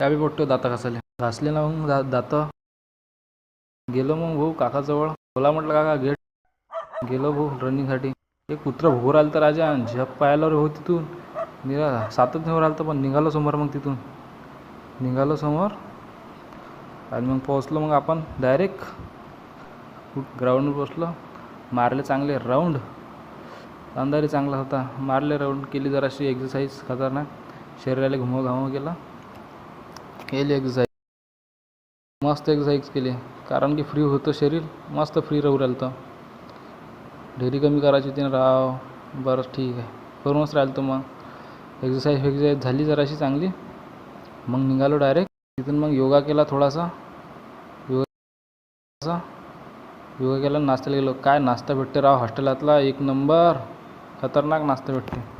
त्यावेळी मोठे दाता घासले ना मग दात गेलो मग भाऊ काकाजवळ. बोला म्हटलं काका गेट. गेलो भाऊ रनिंगसाठी. एक कुत्रं भोर आलं तर राजा झप पायाला रे हो तिथून सातच नाही आलं तर पण निघालो समोर. मग तिथून निघालो समोर आणि मग पोहोचलो मग आपण डायरेक्ट ग्राउंडवर बसलो. मारले चांगले राऊंड. अंधारी चांगला होता. मारले राऊंड. केली जराशी एक्सरसाइज खतरनाक. शरीराला घुमव केला. केली एक्सरसाइज. मस्त एक्सरसाइज केली कारण की फ्री होतं शरीर. मस्त फ्री राहू राहिलं तर ढेरी कमी करायची होती ना राव. बरं ठीक आहे करूनच राहिलं तर मग एक्सरसाइज झाली जराशी चांगली. मग निघालो डायरेक्ट तिथून. मग योगा केला थोडासा. योगा केला. नाश्त्याला गेलो. काय नाश्ता भेटते राव हॉस्टेलातला. एक नंबर खतरनाक नाश्ता भेटते.